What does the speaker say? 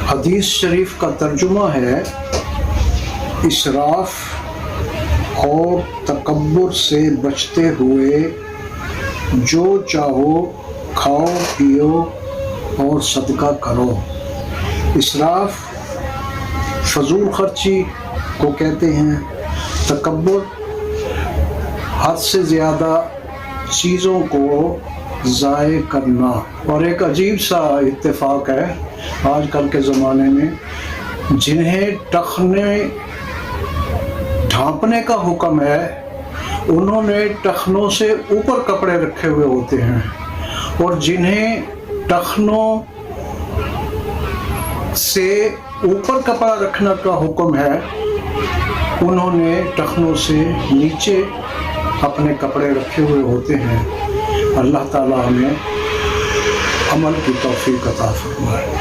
हदीस शरीफ का तर्जुमा है, इसराफ और तकब्बुर से बचते हुए जो चाहो खाओ पियो और सदका करो। इसराफ फजूल खर्ची को कहते हैं, तकब्बुर हद से ज़्यादा चीज़ों को ज़ाय करना। और एक अजीब सा इत्तेफाक है आजकल के ज़माने में, जिन्हें टखने ढांपने का हुक्म है उन्होंने टखनों से ऊपर कपड़े रखे हुए होते हैं, और जिन्हें टखनों से ऊपर कपड़ा रखने का हुक्म है उन्होंने टखनों से नीचे अपने कपड़े रखे हुए होते हैं। अल्लाह ताला हमें अमल की तौफीक अता फरमाए।